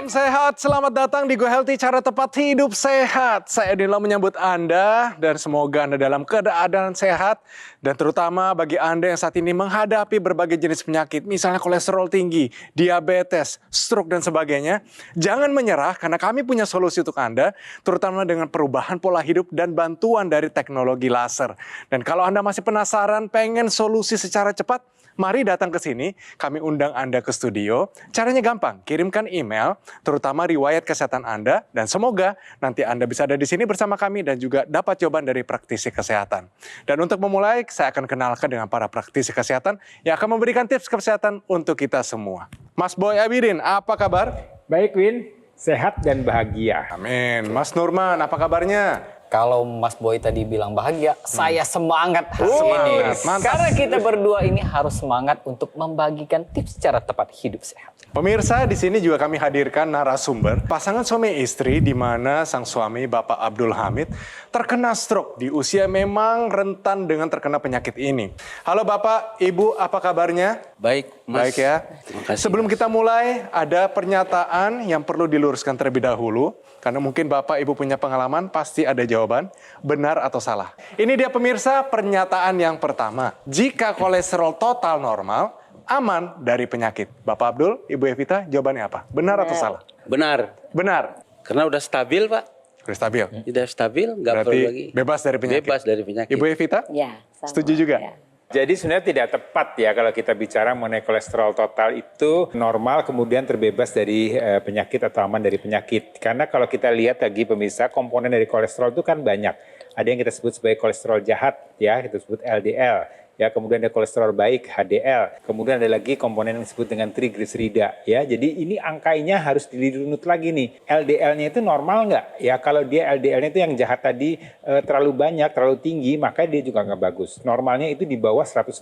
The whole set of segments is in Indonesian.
Salam sehat, selamat datang di Go Healthy, cara tepat hidup sehat. Saya Dinla menyambut Anda dan semoga Anda dalam keadaan sehat. Dan terutama bagi Anda yang saat ini menghadapi berbagai jenis penyakit, misalnya kolesterol tinggi, diabetes, stroke dan sebagainya. Jangan menyerah karena kami punya solusi untuk Anda, terutama dengan perubahan pola hidup dan bantuan dari teknologi laser. Dan kalau Anda masih penasaran, pengen solusi secara cepat, mari datang ke sini, kami undang Anda ke studio. Caranya gampang, kirimkan email, terutama riwayat kesehatan Anda, dan semoga nanti Anda bisa ada di sini bersama kami dan juga dapat jawaban dari praktisi kesehatan. Dan untuk memulai, saya akan kenalkan dengan para praktisi kesehatan yang akan memberikan tips kesehatan untuk kita semua. Mas Boy Abidin, apa kabar? Baik, Win. Sehat dan bahagia. Amin. Mas Nurman, apa kabarnya? Kalau Mas Boy tadi bilang bahagia, saya semangat hari ini. Mantap. Karena kita berdua ini harus semangat untuk membagikan tips cara tepat hidup sehat. Pemirsa, di sini juga kami hadirkan narasumber pasangan suami istri di mana sang suami Bapak Abdul Hamid terkena stroke di usia memang rentan dengan terkena penyakit ini. Halo Bapak, Ibu, apa kabarnya? Baik, Mas. Baik ya. Terima kasih. Sebelum kita mulai, ada pernyataan yang perlu diluruskan terlebih dahulu. Karena mungkin Bapak Ibu punya pengalaman, pasti ada jawaban, benar atau salah. Ini dia pemirsa, pernyataan yang pertama. Jika kolesterol total normal, aman dari penyakit. Bapak Abdul, Ibu Evita, jawabannya apa? Benar atau salah? Benar, Benar. karena udah stabil, Pak. Sudah stabil. Udah stabil, nggak Berarti perlu lagi. bebas dari penyakit. Bebas dari penyakit. Ibu Evita? Ya, sama. Setuju juga? Ya. Jadi sebenarnya tidak tepat ya kalau kita bicara mengenai kolesterol total itu normal kemudian terbebas dari penyakit atau aman dari penyakit. Karena kalau kita lihat lagi pemirsa, komponen dari kolesterol itu kan banyak. Ada yang kita sebut sebagai kolesterol jahat, ya kita sebut LDL. Ya, kemudian ada kolesterol baik HDL, kemudian ada lagi komponen yang disebut dengan trigliserida. Ya, jadi ini angkanya harus dirunut lagi nih. LDL-nya itu normal nggak? Ya, kalau dia LDL-nya itu yang jahat tadi terlalu banyak, terlalu tinggi, maka dia juga nggak bagus. Normalnya itu di bawah 160.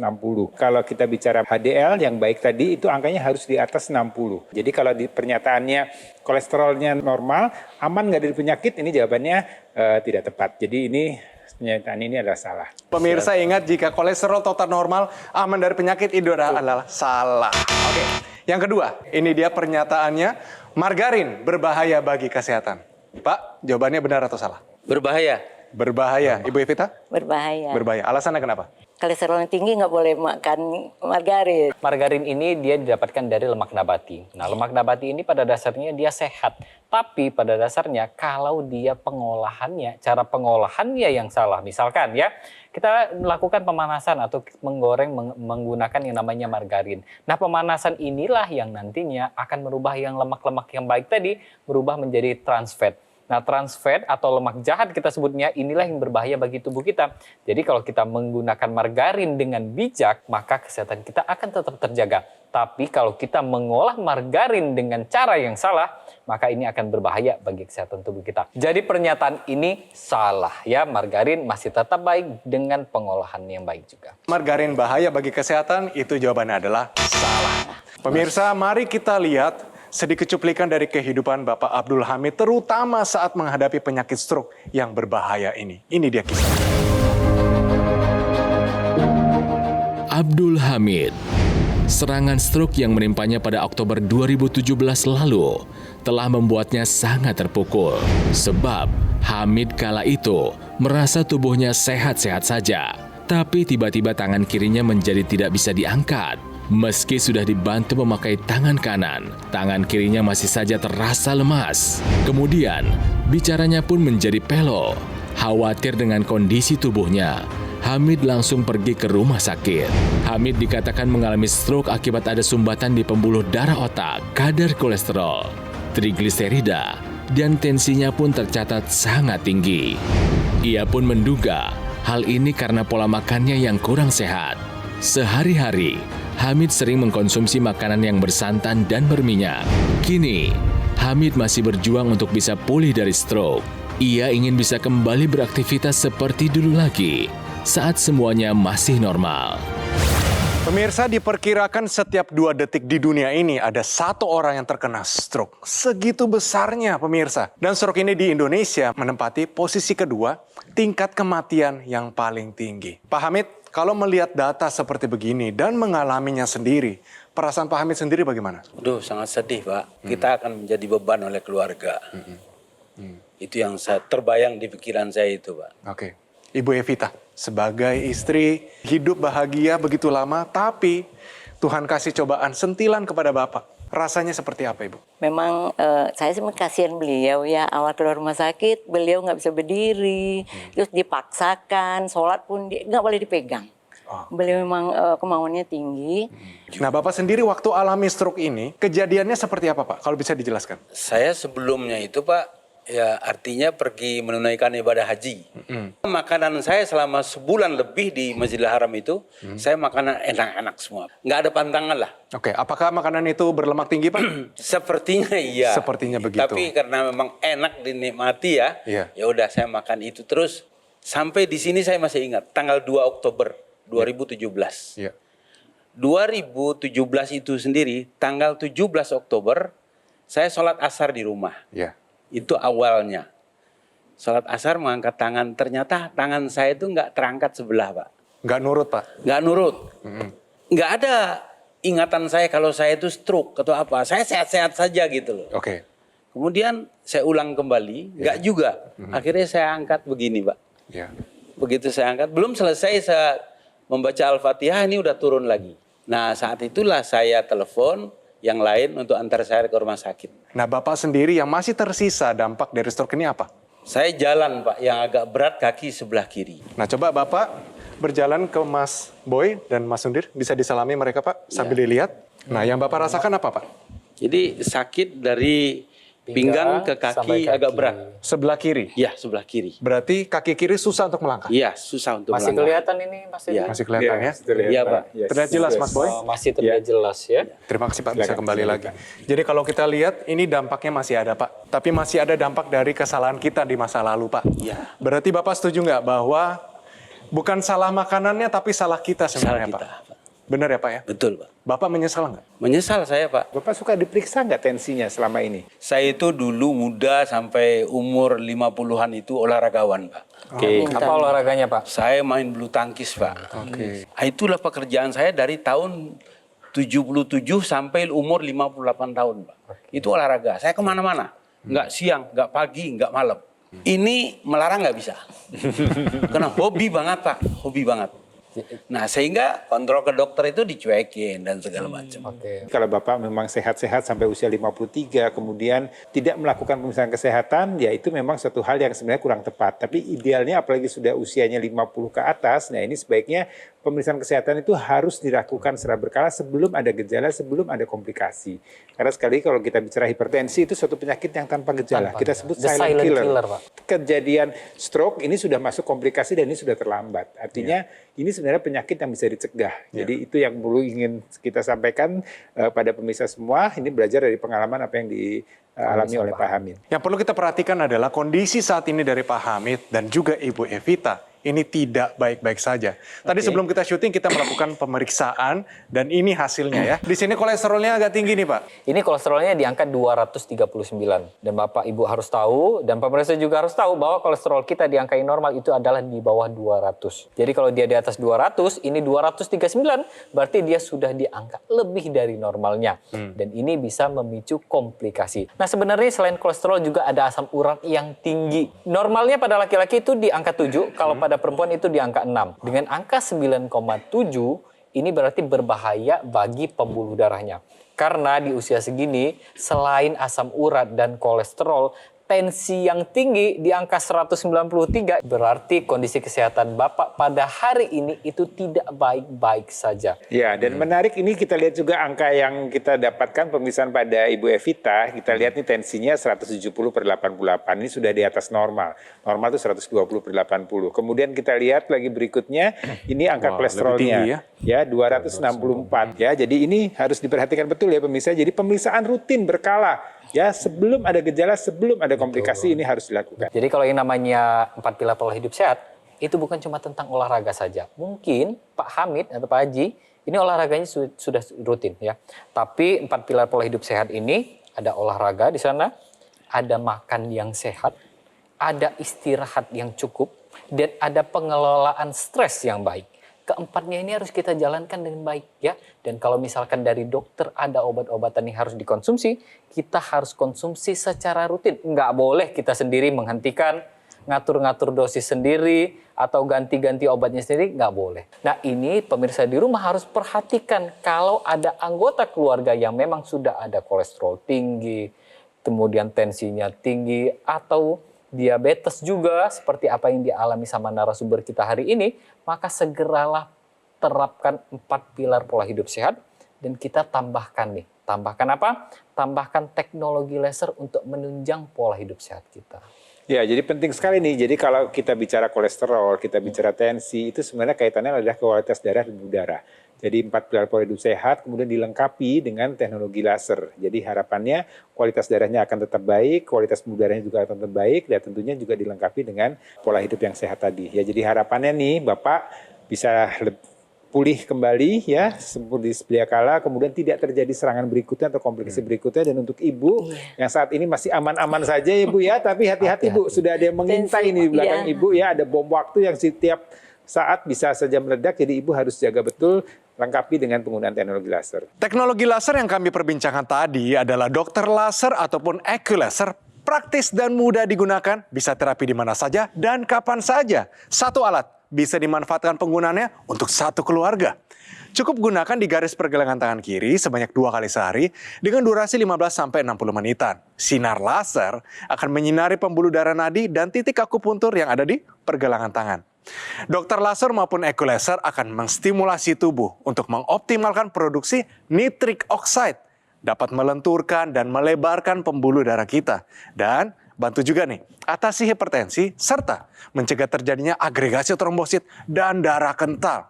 Kalau kita bicara HDL yang baik tadi itu angkanya harus di atas 60. Jadi kalau di pernyataannya kolesterolnya normal, aman nggak dari penyakit? Ini jawabannya tidak tepat. Jadi ini pernyataan ini adalah salah. Pemirsa ingat jika kolesterol total normal, aman dari penyakit itu adalah salah. Oke, yang kedua, ini dia pernyataannya, margarin berbahaya bagi kesehatan. Pak, jawabannya benar atau salah? Berbahaya. Berbahaya. Ibu Evita? Berbahaya. Berbahaya. Alasannya kenapa? Kolesterol yang tinggi nggak boleh makan margarin. Margarin ini dia didapatkan dari lemak nabati. Nah, lemak nabati ini pada dasarnya dia sehat. Tapi pada dasarnya kalau dia pengolahannya, cara pengolahannya yang salah. Misalkan ya, kita melakukan pemanasan atau menggoreng menggunakan yang namanya margarin. Nah, pemanasan inilah yang nantinya akan merubah yang lemak-lemak yang baik tadi berubah menjadi trans fat. Nah, trans fat atau lemak jahat kita sebutnya inilah yang berbahaya bagi tubuh kita. Jadi kalau kita menggunakan margarin dengan bijak, maka kesehatan kita akan tetap terjaga. Tapi kalau kita mengolah margarin dengan cara yang salah, maka ini akan berbahaya bagi kesehatan tubuh kita. Jadi pernyataan ini salah ya, margarin masih tetap baik dengan pengolahan yang baik juga. Margarin bahaya bagi kesehatan, itu jawabannya adalah salah. Pemirsa, mari kita lihat sedikit cuplikan dari kehidupan Bapak Abdul Hamid, terutama saat menghadapi penyakit stroke yang berbahaya ini. Ini dia kisah. Abdul Hamid, serangan stroke yang menimpanya pada Oktober 2017 lalu telah membuatnya sangat terpukul. Sebab Hamid kala itu merasa tubuhnya sehat-sehat saja, tapi tiba-tiba tangan kirinya menjadi tidak bisa diangkat. Meski sudah dibantu memakai tangan kanan, tangan kirinya masih saja terasa lemas. Kemudian, bicaranya pun menjadi pelo. Khawatir dengan kondisi tubuhnya, Hamid langsung pergi ke rumah sakit. Hamid dikatakan mengalami stroke akibat ada sumbatan di pembuluh darah otak, kadar kolesterol, trigliserida, dan tensinya pun tercatat sangat tinggi. Ia pun menduga hal ini karena pola makannya yang kurang sehat. Sehari-hari, Hamid sering mengkonsumsi makanan yang bersantan dan berminyak. Kini, Hamid masih berjuang untuk bisa pulih dari stroke. Ia ingin bisa kembali beraktivitas seperti dulu lagi, saat semuanya masih normal. Pemirsa, diperkirakan setiap 2 detik di dunia ini ada 1 orang yang terkena stroke. Segitu besarnya pemirsa. Dan stroke ini di Indonesia menempati posisi kedua tingkat kematian yang paling tinggi. Pak Hamid, kalau melihat data seperti begini dan mengalaminya sendiri, perasaan Pak Hamid sendiri bagaimana? Aduh, sangat sedih, Pak. Kita akan menjadi beban oleh keluarga. Itu yang terbayang di pikiran saya itu, Pak. Oke. Ibu Evita, sebagai istri hidup bahagia begitu lama, tapi Tuhan kasih cobaan sentilan kepada Bapak. Rasanya seperti apa, Ibu? Memang saya sih kasihan beliau ya, awal keluar rumah sakit beliau nggak bisa berdiri, terus dipaksakan, sholat pun nggak boleh dipegang. Beliau memang kemauannya tinggi. Nah, Bapak sendiri waktu alami stroke ini, kejadiannya seperti apa, Pak? Kalau bisa dijelaskan. Saya sebelumnya itu, Pak, ya artinya pergi menunaikan ibadah haji. Makanan saya selama sebulan lebih di Masjidil Haram itu, saya makanan enak-enak semua. Nggak ada pantangan lah. Oke, apakah makanan itu berlemak tinggi, Pak? Sepertinya iya. Sepertinya begitu. Tapi karena memang enak dinikmati ya, Iya. ya udah saya makan itu terus. Sampai di sini saya masih ingat, tanggal 2 Oktober 2017. Iya. 2017 itu sendiri, tanggal 17 Oktober, saya sholat asar di rumah. Iya. Itu awalnya. Sholat asar mengangkat tangan, ternyata tangan saya itu nggak terangkat sebelah, Pak. Nggak nurut, Pak? Nggak nurut. Nggak ada ingatan saya kalau saya itu stroke atau apa. Saya sehat-sehat saja gitu loh. Oke. Kemudian saya ulang kembali, nggak juga. Akhirnya saya angkat begini, Pak. Iya. Begitu saya angkat, belum selesai saya membaca Al-Fatihah, ini udah turun lagi. Nah, saat itulah saya telepon yang lain untuk antar saya ke rumah sakit. Nah, Bapak sendiri yang masih tersisa dampak dari stroke ini apa? Saya jalan, Pak, yang agak berat kaki sebelah kiri. Nah, coba Bapak berjalan ke Mas Boy dan Mas Sundir. Bisa disalami mereka, Pak, sambil dilihat. Nah, yang Bapak rasakan apa, Pak? Jadi sakit dari pinggang ke sampai kaki agak berat. Sebelah kiri. Ya, sebelah kiri. Berarti kaki kiri susah untuk melangkah. Iya, susah untuk Masih melangkah. kelihatan ini Mas Deddy? Iya. Masih kelihatan ya? Iya, Pak. Terlihat jelas, Mas Boy. Oh, masih terlihat jelas ya. Terima kasih, Pak. Bisa Silakan, kembali lagi. silakan. Jadi kalau kita lihat, ini dampaknya masih ada, Pak. Tapi masih ada dampak dari kesalahan kita di masa lalu, Pak. Iya. Berarti Bapak setuju nggak bahwa bukan salah makanannya, tapi salah kita sebenarnya, Salah Pak? kita, Pak. Benar ya, Pak ya? Betul, Pak. Bapak menyesal nggak? Menyesal saya, Pak. Bapak suka diperiksa nggak tensinya selama ini? Saya itu dulu muda sampai umur 50-an itu olahragawan, Pak. Oke, apa olahraganya Pak? Saya main bulu tangkis, Pak. Oke. Itulah pekerjaan saya dari tahun 77 sampai umur 58 tahun, Pak. Itu olahraga. Saya kemana-mana. Nggak siang, nggak pagi, nggak malam. Ini melarang nggak bisa. Karena hobi banget, Pak. Hobi banget. Nah, sehingga kontrol ke dokter itu dicuekin dan segala macam. Oke. Kalau Bapak memang sehat-sehat sampai usia 53, kemudian tidak melakukan pemeriksaan kesehatan, ya itu memang suatu hal yang sebenarnya kurang tepat. Tapi idealnya apalagi sudah usianya 50 ke atas, nah ini sebaiknya pemeriksaan kesehatan itu harus dilakukan secara berkala sebelum ada gejala, sebelum ada komplikasi. Karena sekali kalau kita bicara hipertensi itu suatu penyakit yang tanpa gejala. Kita sebut The silent killer, Pak. Kejadian stroke ini sudah masuk komplikasi dan ini sudah terlambat. Artinya ini sebenarnya penyakit yang bisa dicegah. Jadi itu yang perlu ingin kita sampaikan pada pemirsa semua. Ini belajar dari pengalaman apa yang dialami oleh Pak Hamid. Yang perlu kita perhatikan adalah kondisi saat ini dari Pak Hamid dan juga Ibu Evita. Ini tidak baik-baik saja. Tadi sebelum kita syuting kita melakukan pemeriksaan dan ini hasilnya ya. Di sini kolesterolnya agak tinggi nih, Pak. Ini kolesterolnya di angka 239. Dan Bapak Ibu harus tahu, dan pemirsa juga harus tahu bahwa kolesterol kita di angka yang normal itu adalah di bawah 200. Jadi kalau dia di atas 200, ini 239, berarti dia sudah di angka lebih dari normalnya. Dan ini bisa memicu komplikasi. Nah sebenarnya selain kolesterol juga ada asam urat yang tinggi. Normalnya pada laki-laki itu di angka 7, kalau pada perempuan itu di angka 6. Dengan angka 9,7, ini berarti berbahaya bagi pembuluh darahnya. Karena di usia segini, selain asam urat dan kolesterol, tensi yang tinggi di angka 193 berarti kondisi kesehatan Bapak pada hari ini itu tidak baik-baik saja. Ya, dan menarik ini kita lihat juga angka yang kita dapatkan pemeriksaan pada Ibu Evita. Kita lihat nih tensinya 170/88. Ini sudah di atas normal. Normal itu 120/80. Kemudian kita lihat lagi berikutnya, ini angka Wah, kolesterolnya. lebih tinggi Ya, 264 ya. Jadi ini harus diperhatikan betul ya pemirsa. Jadi pemeriksaan rutin berkala. Ya, sebelum ada gejala, sebelum ada komplikasi ini harus dilakukan. Jadi kalau yang namanya 4 pilar pola hidup sehat, itu bukan cuma tentang olahraga saja. Mungkin Pak Hamid atau Pak Haji Ini olahraganya sudah rutin ya. Tapi 4 pilar pola hidup sehat ini ada olahraga di sana, ada makan yang sehat, ada istirahat yang cukup, dan ada pengelolaan stres yang baik. Keempatnya ini harus kita jalankan dengan baik ya. Dan kalau misalkan dari dokter ada obat-obatan yang harus dikonsumsi, kita harus konsumsi secara rutin. Nggak boleh kita sendiri menghentikan, ngatur-ngatur dosis sendiri, atau ganti-ganti obatnya sendiri, nggak boleh. Nah ini pemirsa di rumah harus perhatikan kalau ada anggota keluarga yang memang sudah ada kolesterol tinggi, kemudian tensinya tinggi, atau diabetes juga seperti apa yang dialami sama narasumber kita hari ini, maka segeralah terapkan 4 pilar pola hidup sehat dan kita tambahkan nih. Tambahkan apa? Tambahkan teknologi laser untuk menunjang pola hidup sehat kita. Ya, jadi penting sekali nih. Jadi kalau kita bicara kolesterol, kita bicara tensi, itu sebenarnya kaitannya adalah kualitas darah dan udara. Jadi 4 pilar pola hidup sehat kemudian dilengkapi dengan teknologi laser. Jadi harapannya kualitas darahnya akan tetap baik, kualitas udaranya juga akan tetap baik, dan tentunya juga dilengkapi dengan pola hidup yang sehat tadi. Ya, jadi harapannya nih Bapak bisa pulih kembali ya seperti sedia kala, kemudian tidak terjadi serangan berikutnya atau komplikasi berikutnya. Dan untuk Ibu yang saat ini masih aman-aman saja ya Bu ya, tapi hati-hati Bu, sudah ada yang mengintai ini di belakang Ibu ya, ada bom waktu yang setiap saat bisa saja meledak, jadi Ibu harus jaga betul, lengkapi dengan penggunaan teknologi laser. Teknologi laser yang kami perbincangkan tadi adalah dokter laser ataupun Ecolaser, praktis dan mudah digunakan, bisa terapi di mana saja dan kapan saja. Satu alat bisa dimanfaatkan penggunanya untuk satu keluarga. Cukup gunakan di garis pergelangan tangan kiri sebanyak 2 kali sehari dengan durasi 15-60 menitan. Sinar laser akan menyinari pembuluh darah nadi dan titik akupuntur yang ada di pergelangan tangan. Dokter laser maupun Ecolaser akan menstimulasi tubuh untuk mengoptimalkan produksi nitric oxide, dapat melenturkan dan melebarkan pembuluh darah kita, dan bantu juga nih atasi hipertensi serta mencegah terjadinya agregasi trombosit dan darah kental.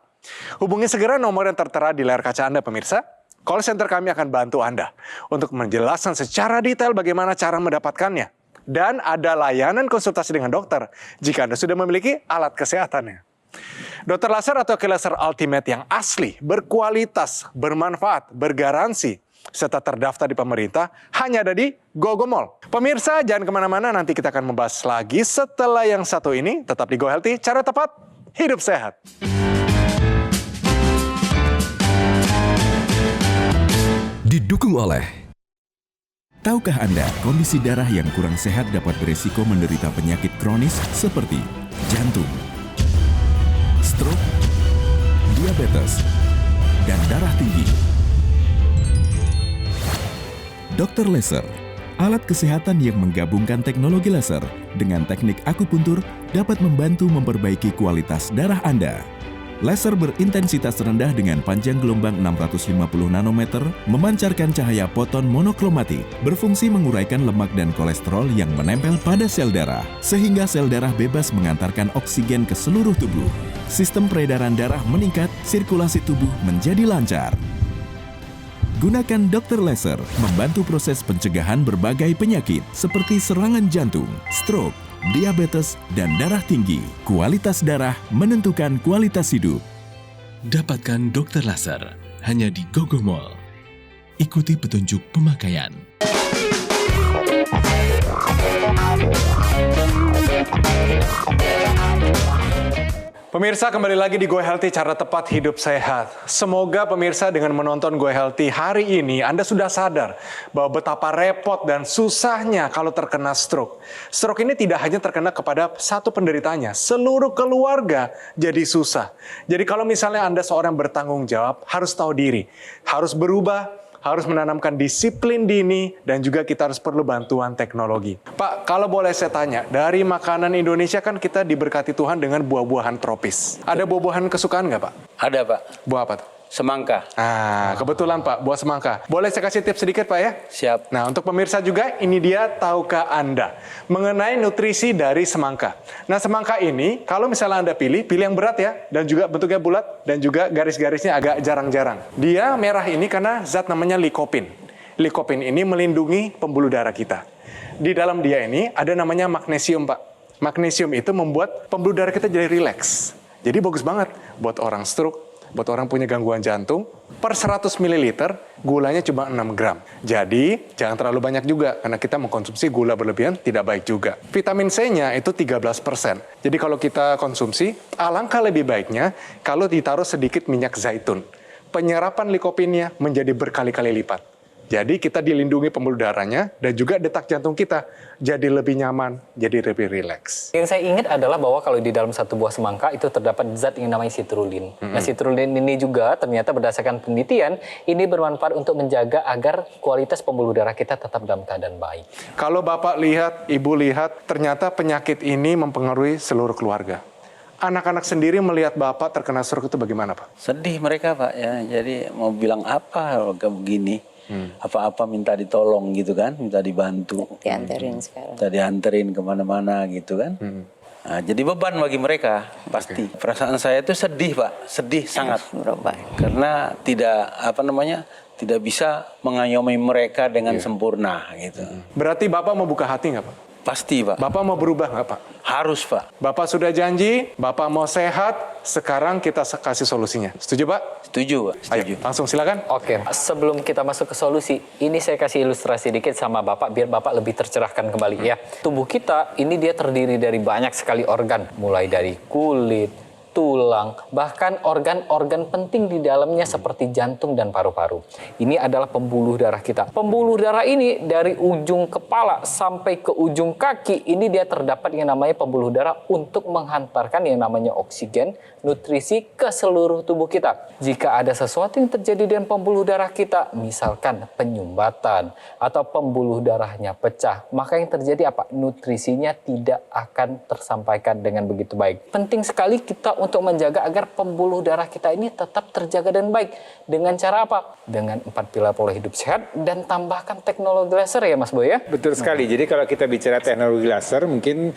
Hubungi segera nomor yang tertera di layar kaca Anda pemirsa. Call center kami akan bantu Anda untuk menjelaskan secara detail bagaimana cara mendapatkannya. Dan ada layanan konsultasi dengan dokter jika Anda sudah memiliki alat kesehatannya. Dokter laser atau Ecolaser Ultimate yang asli, berkualitas, bermanfaat, bergaransi, serta terdaftar di pemerintah hanya ada di Gogomall. Pemirsa, jangan kemana-mana, nanti kita akan membahas lagi setelah yang satu ini. Tetap di Go Healthy, cara tepat, hidup sehat. Didukung oleh... Tahukah Anda, kondisi darah yang kurang sehat dapat beresiko menderita penyakit kronis seperti jantung, stroke, diabetes, dan darah tinggi. Dokter Laser, alat kesehatan yang menggabungkan teknologi laser dengan teknik akupuntur dapat membantu memperbaiki kualitas darah Anda. Laser berintensitas rendah dengan panjang gelombang 650 nanometer memancarkan cahaya foton monokromatik, berfungsi menguraikan lemak dan kolesterol yang menempel pada sel darah, sehingga sel darah bebas mengantarkan oksigen ke seluruh tubuh. Sistem peredaran darah meningkat, sirkulasi tubuh menjadi lancar. Gunakan Dokter Laser membantu proses pencegahan berbagai penyakit seperti serangan jantung, stroke, diabetes, dan darah tinggi. Kualitas darah menentukan kualitas hidup. Dapatkan Dokter Laser hanya di Gogomall. Ikuti petunjuk pemakaian. Pemirsa, kembali lagi di Go Healthy, cara tepat hidup sehat. Semoga pemirsa dengan menonton Go Healthy hari ini, Anda sudah sadar bahwa betapa repot dan susahnya kalau terkena stroke. Stroke ini tidak hanya terkena kepada satu penderitanya, seluruh keluarga jadi susah. Jadi kalau misalnya Anda seorang bertanggung jawab, harus tahu diri, harus berubah, harus menanamkan disiplin dini, dan juga kita harus perlu bantuan teknologi. Pak, kalau boleh saya tanya, dari makanan Indonesia kan kita diberkati Tuhan dengan buah-buahan tropis. Ada buah-buahan kesukaan nggak, Pak? Ada Pak, Buah apa tuh? semangka. Ah, kebetulan Pak, buah semangka. Boleh saya kasih tips sedikit Pak ya? Siap. Nah, untuk pemirsa juga, ini dia tahukah Anda mengenai nutrisi dari semangka. Nah, semangka ini, kalau misalnya Anda pilih yang berat ya, dan juga bentuknya bulat, dan juga garis-garisnya agak jarang-jarang. Dia merah ini karena zat namanya lycopene. Lycopene ini melindungi pembuluh darah kita. Di dalam dia ini ada namanya magnesium Pak. Magnesium itu membuat pembuluh darah kita jadi rileks. Jadi bagus banget buat orang stroke, buat orang punya gangguan jantung, per 100 ml gulanya cuma 6 gram. Jadi jangan terlalu banyak juga, karena kita mengkonsumsi gula berlebihan tidak baik juga. Vitamin C-nya itu 13%. Jadi kalau kita konsumsi, alangkah lebih baiknya kalau ditaruh sedikit minyak zaitun. Penyerapan likopennya menjadi berkali-kali lipat. Jadi kita dilindungi pembuluh darahnya dan juga detak jantung kita jadi lebih nyaman, jadi lebih rileks. Yang saya ingat adalah bahwa kalau di dalam satu buah semangka itu terdapat zat yang namanya citrulline. Nah, citrulline ini juga ternyata berdasarkan penelitian ini bermanfaat untuk menjaga agar kualitas pembuluh darah kita tetap dalam keadaan baik. Kalau Bapak lihat, Ibu lihat, ternyata penyakit ini mempengaruhi seluruh keluarga. Anak-anak sendiri melihat Bapak terkena stroke itu bagaimana, Pak? Sedih mereka, Pak, ya. Jadi mau bilang apa kalau kayak begini? Apa-apa minta ditolong gitu kan, minta dibantu. Dianterin sekarang. Minta dianterin kemana-mana gitu kan. Nah, jadi beban bagi mereka pasti. Perasaan saya itu sedih, Pak, sedih sangat. Karena tidak bisa mengayomi mereka dengan sempurna gitu. Berarti Bapak mau buka hati nggak, Pak? Pasti, Pak. Bapak mau berubah nggak, Pak? Harus, Pak. Bapak sudah janji, Bapak mau sehat, sekarang kita kasih solusinya. Setuju, Pak? Setuju, Pak. Setuju. Ayo, langsung silakan. Oke, sebelum kita masuk ke solusi, ini saya kasih ilustrasi dikit sama Bapak biar Bapak lebih tercerahkan kembali ya. Tubuh kita ini dia terdiri dari banyak sekali organ, mulai dari kulit, tulang, bahkan organ-organ penting di dalamnya seperti jantung dan paru-paru. Ini adalah pembuluh darah kita. Pembuluh darah ini dari ujung kepala sampai ke ujung kaki, ini dia terdapat yang namanya pembuluh darah untuk menghantarkan yang namanya oksigen, nutrisi ke seluruh tubuh kita. Jika ada sesuatu yang terjadi dengan pembuluh darah kita, misalkan penyumbatan atau pembuluh darahnya pecah, maka yang terjadi apa? Nutrisinya tidak akan tersampaikan dengan begitu baik. Penting sekali kita untuk menjaga agar pembuluh darah kita ini tetap terjaga dan baik. Dengan cara apa? Dengan 4 pilar pola hidup sehat dan tambahkan teknologi laser ya Mas Boy ya? Betul sekali. Jadi kalau kita bicara teknologi laser, mungkin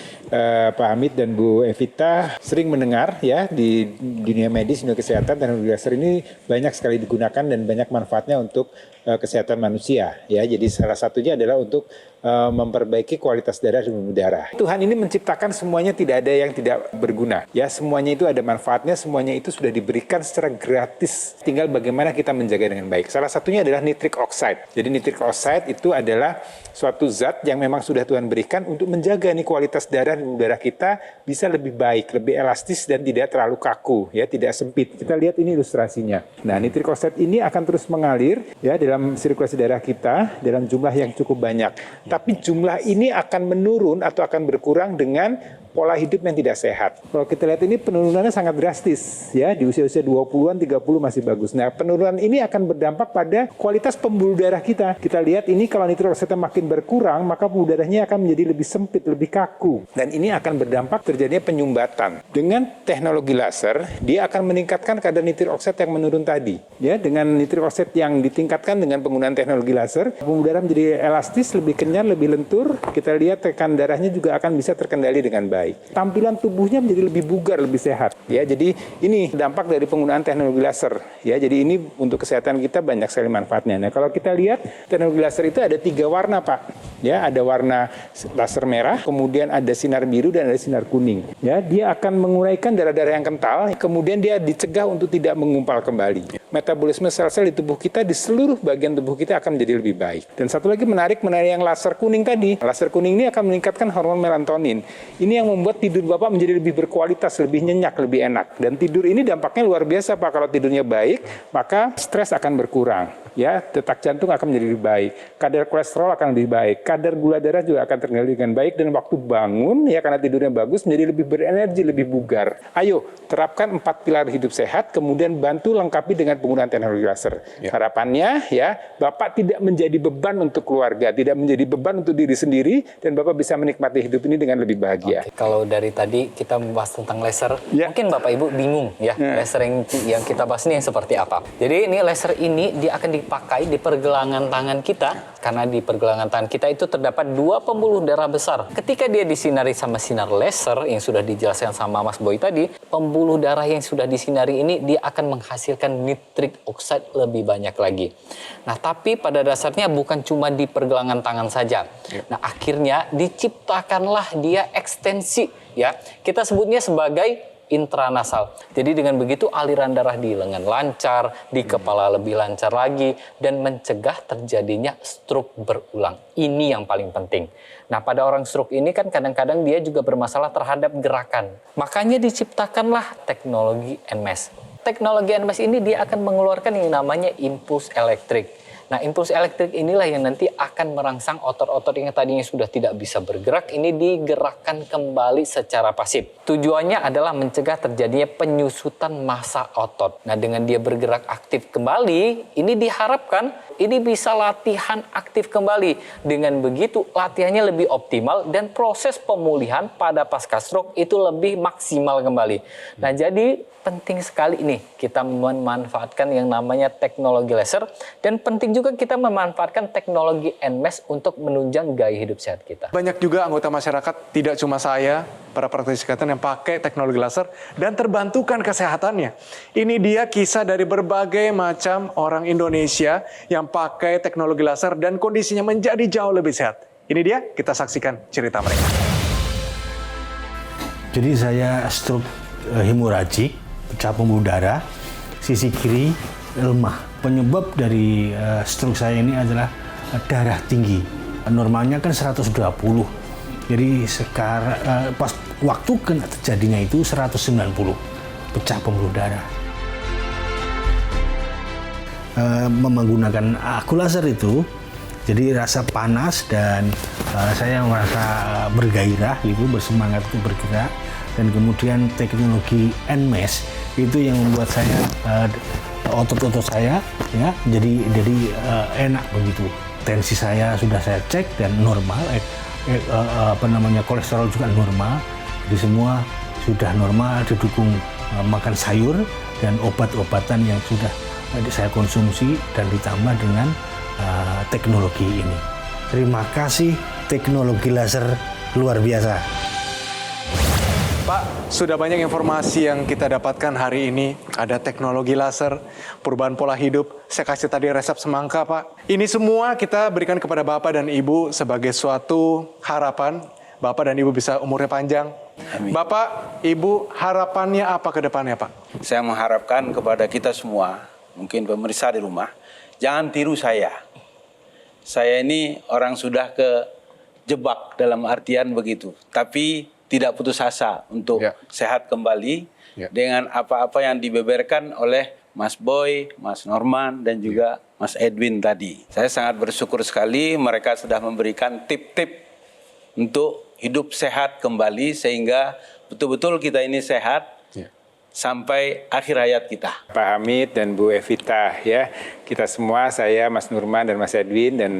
Pak Hamid dan Bu Evita sering mendengar ya di dunia medis, dunia kesehatan, teknologi laser ini banyak sekali digunakan dan banyak manfaatnya untuk kesehatan manusia. Ya, jadi salah satunya adalah untuk memperbaiki kualitas darah dan pembuluh darah. Tuhan ini menciptakan semuanya, tidak ada yang tidak berguna. Ya, semuanya itu ada manfaatnya, semuanya itu sudah diberikan secara gratis. Tinggal bagaimana kita menjaga dengan baik. Salah satunya adalah nitric oxide. Jadi nitric oxide itu adalah suatu zat yang memang sudah Tuhan berikan untuk menjaga nih kualitas darah dan darah kita bisa lebih baik, lebih elastis dan tidak terlalu kaku, ya, tidak sempit. Kita lihat ini ilustrasinya. Nah, nitric oxide ini akan terus mengalir ya dalam sirkulasi darah kita dalam jumlah yang cukup banyak. Tapi jumlah ini akan menurun atau akan berkurang dengan pola hidup yang tidak sehat. Kalau kita lihat ini penurunannya sangat drastis ya, di usia-usia 20-an, 30 masih bagus. Nah, penurunan ini akan berdampak pada kualitas pembuluh darah kita. Kita lihat ini kalau nitric oxide makin berkurang, maka pembuluh darahnya akan menjadi lebih sempit, lebih kaku. Dan ini akan berdampak terjadinya penyumbatan. Dengan teknologi laser, dia akan meningkatkan kadar nitric oxide yang menurun tadi. Ya, dengan nitric oxide yang ditingkatkan dengan penggunaan teknologi laser, pembuluh darah menjadi elastis, lebih kenyal, lebih lentur. Kita lihat tekanan darahnya juga akan bisa terkendali dengan baik. Tampilan tubuhnya menjadi lebih bugar, lebih sehat. Ya, jadi ini dampak dari penggunaan teknologi laser. Ya, jadi ini untuk kesehatan kita banyak sekali manfaatnya. Nah, kalau kita lihat teknologi laser itu ada 3 warna, Pak. Ya, ada warna laser merah, kemudian ada sinar biru dan ada sinar kuning. Ya, dia akan menguraikan darah-darah yang kental, kemudian dia dicegah untuk tidak mengumpal kembali. Metabolisme sel-sel di tubuh kita di seluruh bagian tubuh kita akan menjadi lebih baik. Dan satu lagi menarik yang laser kuning tadi. Laser kuning ini akan meningkatkan hormon melatonin. Ini yang membuat tidur Bapak menjadi lebih berkualitas, lebih nyenyak, lebih enak. Dan tidur ini dampaknya luar biasa, Pak. Kalau tidurnya baik, maka stres akan berkurang. Ya, detak jantung akan menjadi lebih baik. Kadar kolesterol akan lebih baik. Kadar gula darah juga akan terkendali dengan baik. Dan waktu bangun, ya karena tidurnya bagus, menjadi lebih berenergi, lebih bugar. Ayo, terapkan 4 pilar hidup sehat, kemudian bantu lengkapi dengan penggunaan teknologi laser. Ya. Harapannya, ya, Bapak tidak menjadi beban untuk keluarga, tidak menjadi beban untuk diri sendiri, dan Bapak bisa menikmati hidup ini dengan lebih bahagia. Oke, kalau dari tadi kita membahas tentang laser, Ya. mungkin Bapak Ibu bingung ya, laser yang kita bahas ini yang seperti apa. Jadi ini laser ini dia akan dipakai di pergelangan tangan kita, karena di pergelangan tangan kita itu terdapat 2 pembuluh darah besar. Ketika dia disinari sama sinar laser yang sudah dijelaskan sama Mas Boy tadi, pembuluh darah yang sudah disinari ini dia akan menghasilkan nitric oxide lebih banyak lagi. Nah, tapi pada dasarnya bukan cuma di pergelangan tangan saja. Nah, akhirnya diciptakanlah dia ekstensi ya. Kita sebutnya sebagai intranasal. Jadi dengan begitu aliran darah di lengan lancar, di kepala lebih lancar lagi, dan mencegah terjadinya stroke berulang. Ini yang paling penting. Nah, pada orang stroke ini kan kadang-kadang dia juga bermasalah terhadap gerakan. Makanya diciptakanlah teknologi NMES. Teknologi NMES ini dia akan mengeluarkan yang namanya impuls elektrik. Nah, impuls elektrik inilah yang nanti akan merangsang otot-otot yang tadinya sudah tidak bisa bergerak, ini digerakkan kembali secara pasif. Tujuannya adalah mencegah terjadinya penyusutan massa otot. Nah, dengan dia bergerak aktif kembali, ini diharapkan ini bisa latihan aktif kembali. Dengan begitu, latihannya lebih optimal dan proses pemulihan pada pasca stroke itu lebih maksimal kembali. Nah, jadi penting sekali ini kita memanfaatkan yang namanya teknologi laser, dan penting juga kita memanfaatkan teknologi NMES untuk menunjang gaya hidup sehat kita. Banyak juga anggota masyarakat, tidak cuma saya, para praktisi kesehatan yang pakai teknologi laser dan terbantukan kesehatannya. Ini dia kisah dari berbagai macam orang Indonesia yang pakai teknologi laser dan kondisinya menjadi jauh lebih sehat. Ini dia, kita saksikan cerita mereka. Jadi saya stroke hemoragik, pecah pembuluh darah, sisi kiri lemah. Penyebab dari stroke saya ini adalah darah tinggi. Normalnya kan 120. Jadi sekarang pas waktu kena terjadinya itu 190, pecah pembuluh darah. Menggunakan aku laser itu, jadi rasa panas dan saya merasa bergairah, gitu, bersemangat untuk bergerak. Dan kemudian teknologi NMES itu yang membuat saya otot-otot saya ya jadi enak begitu. Tensi saya sudah saya cek dan normal, kolesterol juga normal. Jadi semua sudah normal, didukung makan sayur dan obat-obatan yang sudah saya konsumsi dan ditambah dengan teknologi ini. Terima kasih teknologi laser luar biasa. Pak, sudah banyak informasi yang kita dapatkan hari ini. Ada teknologi laser, perubahan pola hidup. Saya kasih tadi resep semangka, Pak. Ini semua kita berikan kepada Bapak dan Ibu sebagai suatu harapan. Bapak dan Ibu bisa umurnya panjang. Amin. Bapak, Ibu, harapannya apa ke depannya, Pak? Saya mengharapkan kepada kita semua, mungkin pemirsa di rumah, jangan tiru saya. Saya ini orang sudah kejebak dalam artian begitu. Tapi tidak putus asa untuk sehat kembali dengan apa-apa yang dibeberkan oleh Mas Boy, Mas Norman, dan juga Mas Edwin tadi. Saya sangat bersyukur sekali mereka sudah memberikan tip-tip untuk hidup sehat kembali sehingga betul-betul kita ini sehat sampai akhir hayat kita. Pak Hamid dan Bu Evita, ya, kita semua, saya, Mas Nurman dan Mas Edwin dan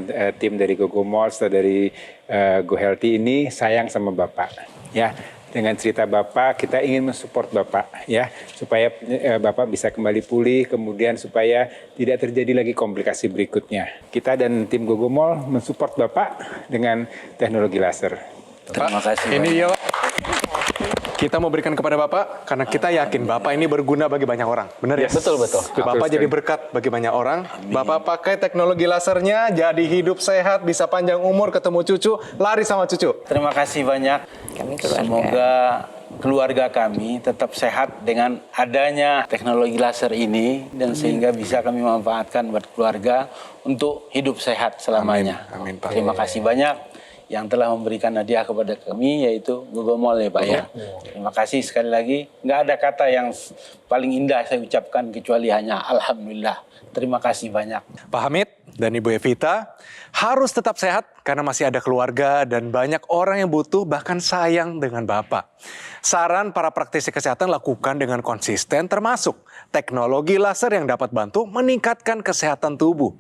tim dari Gogomol serta dari Go Healthy ini sayang sama Bapak. Ya, dengan cerita Bapak kita ingin mensupport Bapak, ya, supaya Bapak bisa kembali pulih, kemudian supaya tidak terjadi lagi komplikasi berikutnya. Kita dan tim Gogomol mensupport Bapak dengan teknologi laser. Terima kasih. Ini dia, Pak. Kita mau berikan kepada Bapak karena kita yakin Bapak ini berguna bagi banyak orang. Benar ya? Betul. Bapak jadi berkat bagi banyak orang. Amin. Bapak pakai teknologi lasernya, jadi hidup sehat, bisa panjang umur, ketemu cucu, lari sama cucu. Terima kasih banyak. Semoga keluarga kami tetap sehat dengan adanya teknologi laser ini dan sehingga bisa kami manfaatkan buat keluarga untuk hidup sehat selamanya. Amin, Pak. Terima kasih banyak yang telah memberikan hadiah kepada kami, yaitu Gogomol ya Pak ya. Terima kasih sekali lagi. Nggak ada kata yang paling indah saya ucapkan kecuali hanya Alhamdulillah. Terima kasih banyak. Pak Hamid dan Ibu Evita harus tetap sehat karena masih ada keluarga dan banyak orang yang butuh bahkan sayang dengan Bapak. Saran para praktisi kesehatan lakukan dengan konsisten termasuk teknologi laser yang dapat bantu meningkatkan kesehatan tubuh.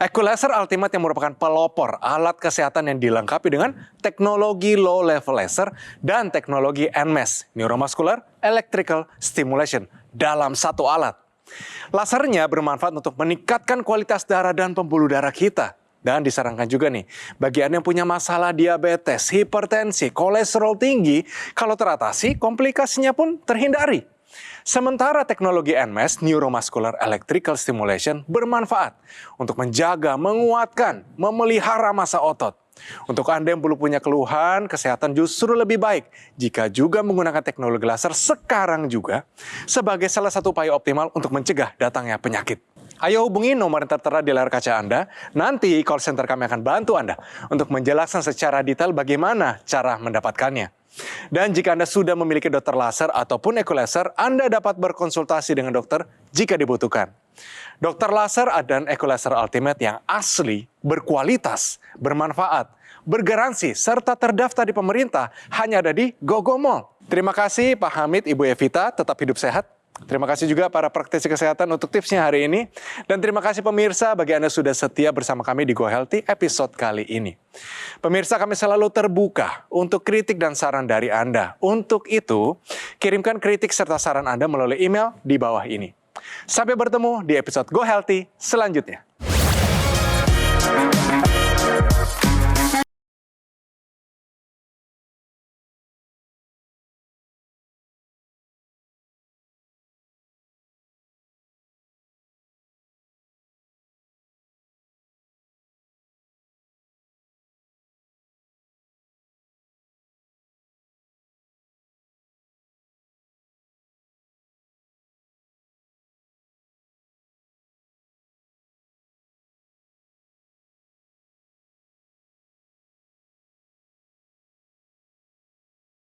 EcoLaser Ultimate yang merupakan pelopor alat kesehatan yang dilengkapi dengan teknologi low level laser dan teknologi NMES, Neuromuscular Electrical Stimulation, dalam satu alat. Lasernya bermanfaat untuk meningkatkan kualitas darah dan pembuluh darah kita. Dan disarankan juga nih, bagi Anda yang punya masalah diabetes, hipertensi, kolesterol tinggi, kalau teratasi, komplikasinya pun terhindari. Sementara teknologi NMES, Neuromuscular Electrical Stimulation, bermanfaat untuk menjaga, menguatkan, memelihara massa otot. Untuk Anda yang belum punya keluhan, kesehatan justru lebih baik jika juga menggunakan teknologi laser sekarang juga sebagai salah satu upaya optimal untuk mencegah datangnya penyakit. Ayo hubungi nomor yang tertera di layar kaca Anda. Nanti call center kami akan bantu Anda untuk menjelaskan secara detail bagaimana cara mendapatkannya. Dan jika Anda sudah memiliki dokter laser ataupun ekolaser, Anda dapat berkonsultasi dengan dokter jika dibutuhkan. Dokter laser dan ekolaser ultimate yang asli, berkualitas, bermanfaat, bergaransi, serta terdaftar di pemerintah hanya ada di GoGo Mall. Terima kasih Pak Hamid, Ibu Evita, tetap hidup sehat. Terima kasih juga para praktisi kesehatan untuk tipsnya hari ini. Dan terima kasih pemirsa bagi Anda sudah setia bersama kami di Go Healthy episode kali ini. Pemirsa, kami selalu terbuka untuk kritik dan saran dari Anda. Untuk itu, kirimkan kritik serta saran Anda melalui email di bawah ini. Sampai bertemu di episode Go Healthy selanjutnya.